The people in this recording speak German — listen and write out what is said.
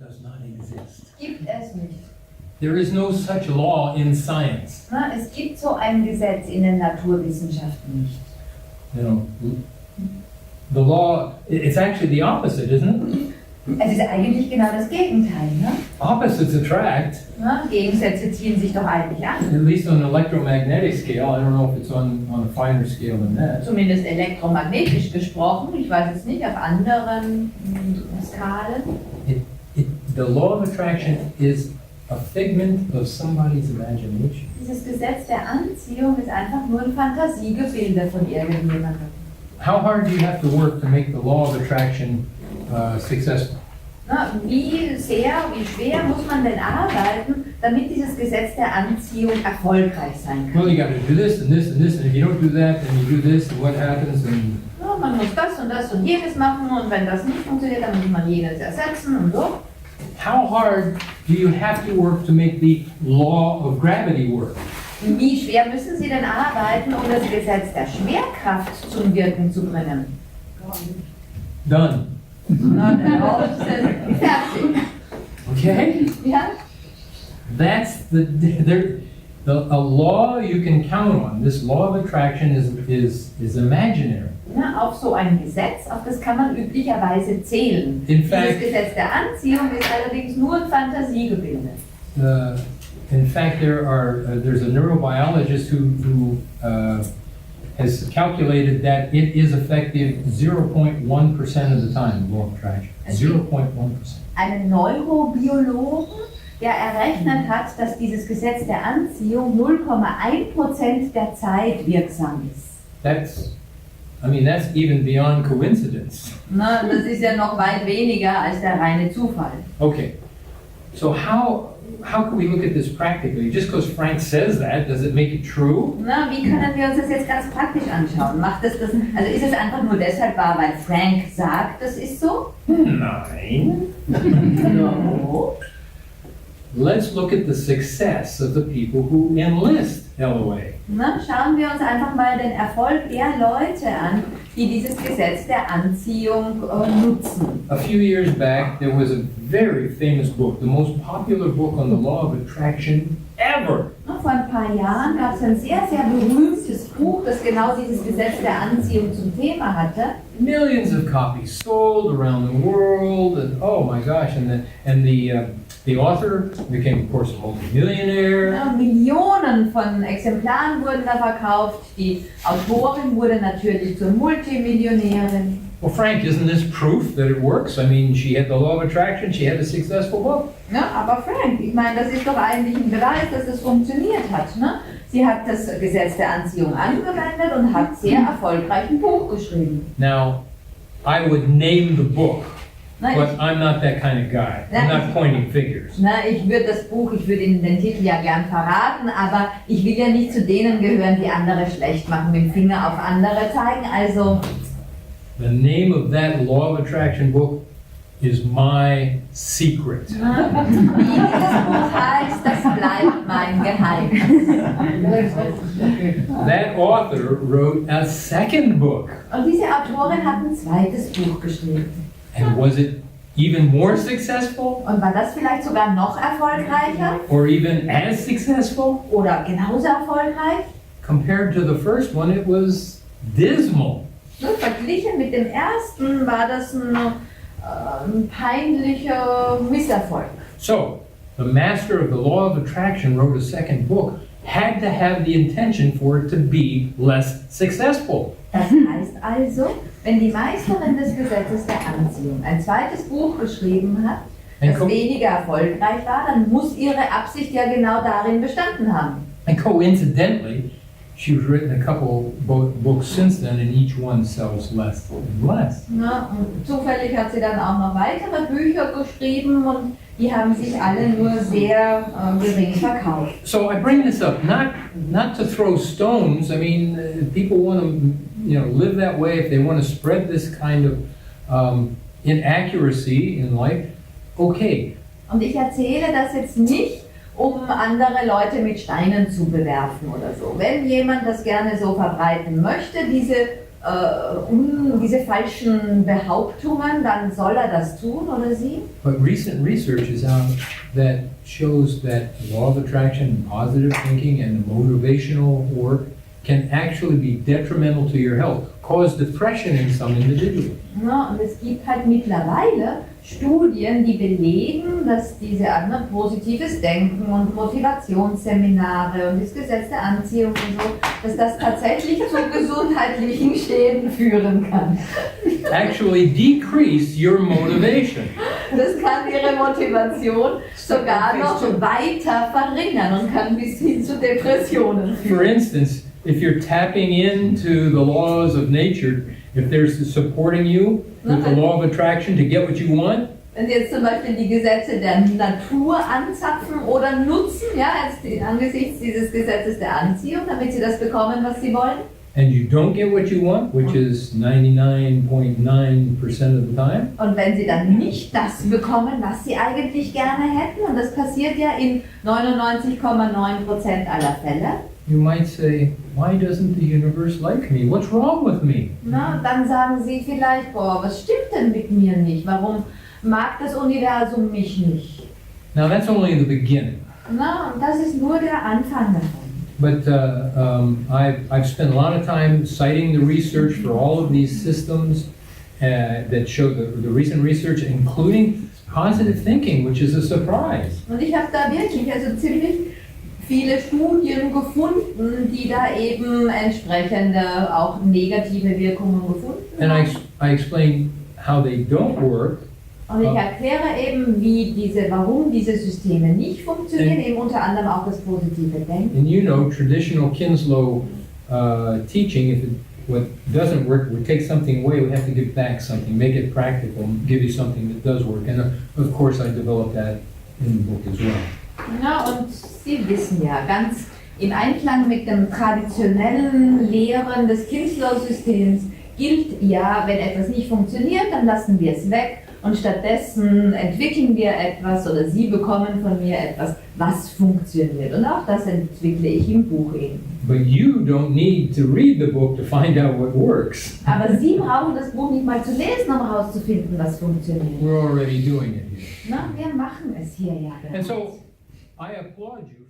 does not exist. Gibt es nicht. There is no such law in science. Na, es gibt so ein Gesetz in den Naturwissenschaften nicht. You know, the law, it's actually the opposite, isn't it? Es ist eigentlich genau das Gegenteil. Ne? Opposites attract, Na, Gegensätze ziehen sich doch eigentlich an. at least on an electromagnetic scale. I don't know if it's on a finer scale than that. Zumindest elektromagnetisch gesprochen. Ich weiß es nicht, auf anderen Skalen. The law of attraction is a figment of somebody's imagination. Dieses Gesetz der Anziehung ist einfach nur ein Fantasiegebilde von irgendjemandem. How hard do you have to work to make the law of attraction successful? Na, wie schwer muss man denn arbeiten, damit dieses Gesetz der Anziehung erfolgreich sein kann? Well, you got to do this and this and this, and if you don't do that, then you do this, and what happens? And Ja, man muss das und das und jenes machen und wenn das nicht funktioniert, dann muss man jenes ersetzen und so. how hard do you have to work to make the law of gravity work? Wie schwer müssen Sie denn arbeiten, um das Gesetz der Schwerkraft zum Wirken zu bringen? Done. Na, fertig. Okay? Ja? That's a law you can count on. This law of attraction is imaginary. Ja, auf so ein Gesetz, auf das kann man üblicherweise zählen. In Dieses fact, Gesetz der Anziehung ist allerdings nur ein Fantasiegebilde. There's a neurobiologist who has calculated that it is effective 0.1% of the time, law of attraction. 0.1%. Einen Neurobiologen, der errechnet hat, dass dieses Gesetz der Anziehung 0,1% der Zeit wirksam ist. That's even beyond coincidence. Na, das ist ja noch weit weniger als der reine Zufall. Okay, so how can we look at this practically? Just because Frank says that, does it make it true? Na, wie können wir uns das jetzt ganz praktisch anschauen? Also ist es einfach nur deshalb wahr, weil Frank sagt, das ist so? Nein. No. Let's look at the success of the people who enlist LOA. Na, schauen wir uns einfach mal den Erfolg der Leute an, die dieses Gesetz der Anziehung nutzen. A few years back, there was a very famous book, the most popular book on the law of attraction ever. Na, vor ein paar Jahren gab es ein sehr, sehr berühmtes Buch, das genau dieses Gesetz der Anziehung zum Thema hatte. Millions of copies sold around the world, and oh my gosh, the author became, of course, a multimillionaire. Ja, Millionen von Exemplaren wurden da verkauft. Die Autorin wurde natürlich zur Multimillionärin. Well, Frank, isn't this proof that it works? I mean, she had the law of attraction, she had a successful book. Ja, aber Frank, ich meine, das ist doch eigentlich ein Beweis, dass es funktioniert hat. Ne? Sie hat das Gesetz der Anziehung angewendet und hat sehr erfolgreich ein Buch geschrieben. Now, I would name the book, Na, but I'm not that kind of guy. I'm not pointing figures. ich würde Ihnen den Titel ja gern verraten, aber ich will ja nicht zu denen gehören, die andere schlecht machen, mit dem Finger auf andere zeigen. Also, The name of that law of attraction book is my secret. wie dieses Buch heißt, das bleibt mein Geheimnis. That author wrote a second book. Und diese Autorin hat ein zweites Buch geschrieben. And was it even more successful? Und war das vielleicht sogar noch erfolgreicher? Or even as successful? Oder genauso erfolgreich? Compared to the first one, it was dismal. Verglichen mit dem ersten war das ein peinlicher Misserfolg. So, the master of the law of attraction wrote a second book, had to have the intention for it to be less successful. Das heißt also, wenn die Meisterin des Gesetzes der Anziehung ein zweites Buch geschrieben hat, das weniger erfolgreich war, dann muss ihre Absicht ja genau darin bestanden haben. And coincidentally, she's written a couple books since then, and each one sells less and less. Na, und zufällig hat sie dann auch noch weitere Bücher geschrieben und die haben sich alle nur sehr gering verkauft. So I bring this up not to throw stones. I mean, people want to live that way if they want to spread this kind of inaccuracy in life. Okay. Und ich erzähle das jetzt nicht, um andere Leute mit Steinen zu bewerfen oder so. Wenn jemand das gerne so verbreiten möchte, diese diese falschen Behauptungen, dann soll er das tun oder sie. But recent research is out that shows that the law of attraction and positive thinking and the motivational work can actually be detrimental to your health, cause depression in some individuals. Ja, und es gibt halt mittlerweile Studien, die belegen, dass diese anderen positives Denken und Motivationsseminare und das Gesetz der Anziehung und so, dass das tatsächlich zu gesundheitlichen Schäden führen kann. Actually decrease your motivation. Das kann ihre Motivation sogar noch weiter verringern und kann bis hin zu Depressionen führen. For instance, if you're tapping into the laws of nature, if there's supporting you with the law of attraction to get what you want, wenn Sie jetzt zum Beispiel die Gesetze der Natur anzapfen oder nutzen, ja, angesichts dieses Gesetzes der Anziehung, damit Sie das bekommen, was Sie wollen, and you don't get what you want, which is 99.9% of the time, und wenn Sie dann nicht das bekommen, was Sie eigentlich gerne hätten, und das passiert ja in 99,9% aller Fälle, you might say, why doesn't the universe like me? What's wrong with me? na, dann sagen Sie vielleicht, boah, was stimmt denn mit mir nicht? Warum mag das Universum mich nicht? Now that's only the beginning. Na, und das ist nur der Anfang davon. But I've spent a lot of time citing the research for all of these systems that show the recent research, including positive thinking, which is a surprise. Und ich habe da wirklich ziemlich viele Studien gefunden, die da eben entsprechende auch negative Wirkungen gefunden And haben. I explain how they don't work. Und ich erkläre eben, warum diese Systeme nicht funktionieren, eben unter anderem auch das positive Denken. And you know, traditional Kinslow teaching, what doesn't work, we take something away, we have to give back something, make it practical, give you something that does work. And of course I developed that in the book as well. Ja, und Sie wissen ja, ganz im Einklang mit dem traditionellen Lehren des Kinslow-Systems gilt ja, wenn etwas nicht funktioniert, dann lassen wir es weg und stattdessen entwickeln wir etwas oder Sie bekommen von mir etwas, was funktioniert. Und auch das entwickle ich im Buch eben. But you don't need to read the book to find out what works. Aber Sie brauchen das Buch nicht mal zu lesen, um herauszufinden, was funktioniert. We're already doing it here. Na, wir machen es hier ja. And so I applaud you